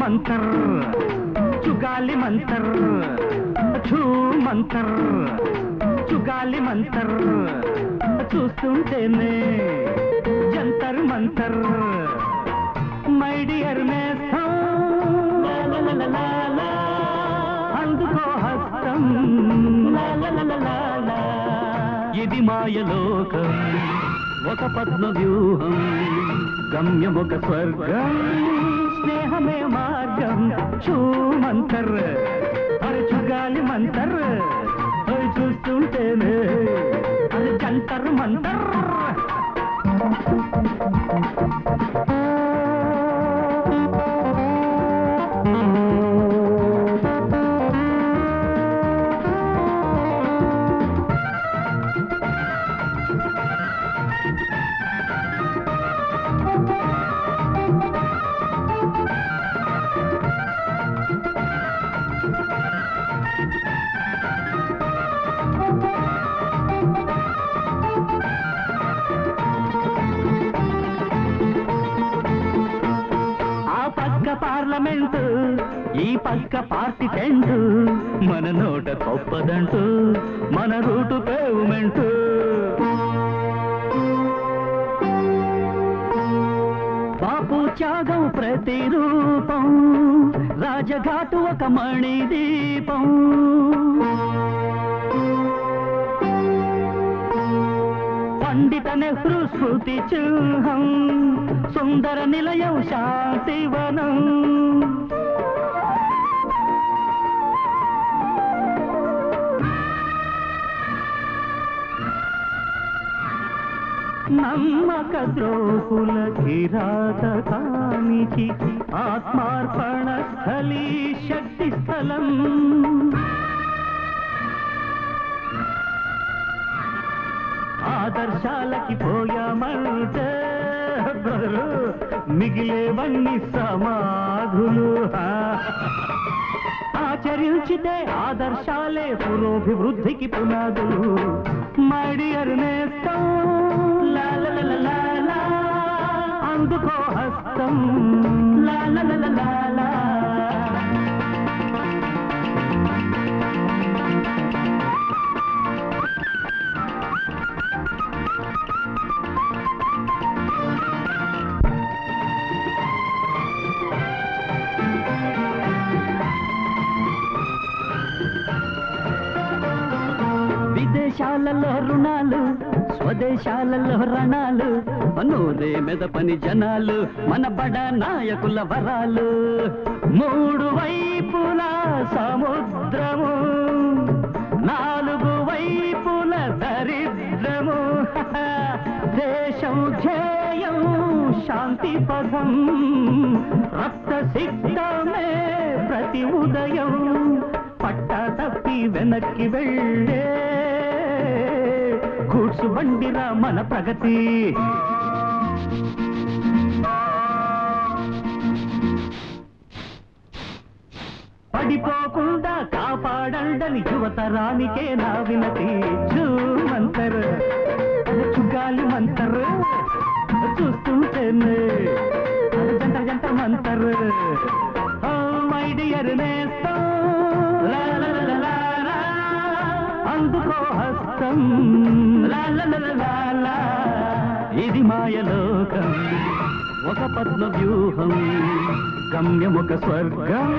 మంతర్ చుగాలి మంతర్ ఛూ మంతర్ చుగాలి మంతర్ చూస్తుంటేనే Jantar Mantar my dear నేస్తం అందుకో హస్తం ఇది మాయలోకం ఒక పద్మ వ్యూహం గమ్యం ఒక స్వర్గం స్నేహమే మార్గం చూ మంతర్ అరే చుగాలి మంతర్ చూస్తుంటేనే అది జంతర్ మంతర్ పార్లమెంట్ ఈ పక్క పార్టీ టెంట్ మన నోట గొప్పదంటూ మన రూటు పేవ్మెంట్ బాపు త్యాగం ప్రతిరూపం రాజఘాటు ఒక మణిదీపం పండిత నెహ్రూ స్మృతి చిహ్నం సుందర నిలయం శాంతివనం నమ్మక ద్రోహుల కిరాతకానికి ఆత్మార్పణ స్థలీ శక్తి స్థలం ఆదర్శాలకి పోయామంటే బ్రదరు మిగిలేవన్నీ సమాధులు ఆచరించితే ఆదర్శాలే పురోభివృద్ధికి పునాదులు మై డియర్ నేస్తం అందుకో హస్తం విదేశాలలో రుణాలు స్వదేశాలలో రణాలు నూరే మీద పని జనాలు మన బడ నాయకుల వరాలు మూడు వైపుల సముద్రము నాలుగు వైపుల దరిద్రము దేశం ధ్యేయం శాంతి పదం రక్త సిద్ధమే ప్రతి ఉదయం పట్టా తప్పి వెనక్కి వెళ్ళే గూడ్సు బండిరా మన ప్రగతి పడిపోకుండా కాపాడండని యువతరానికే నా వినతి చూ మంతర్ చుగాలి మంతర్ చూస్తుంటేనే జంతర్ జంతర్ మంతర్ మై డియర్ నేస్తం అందుకో హస్తం ఇది మాయలోకం ఒక పద్మ వ్యూహం గమ్యం ఒక స్వర్గం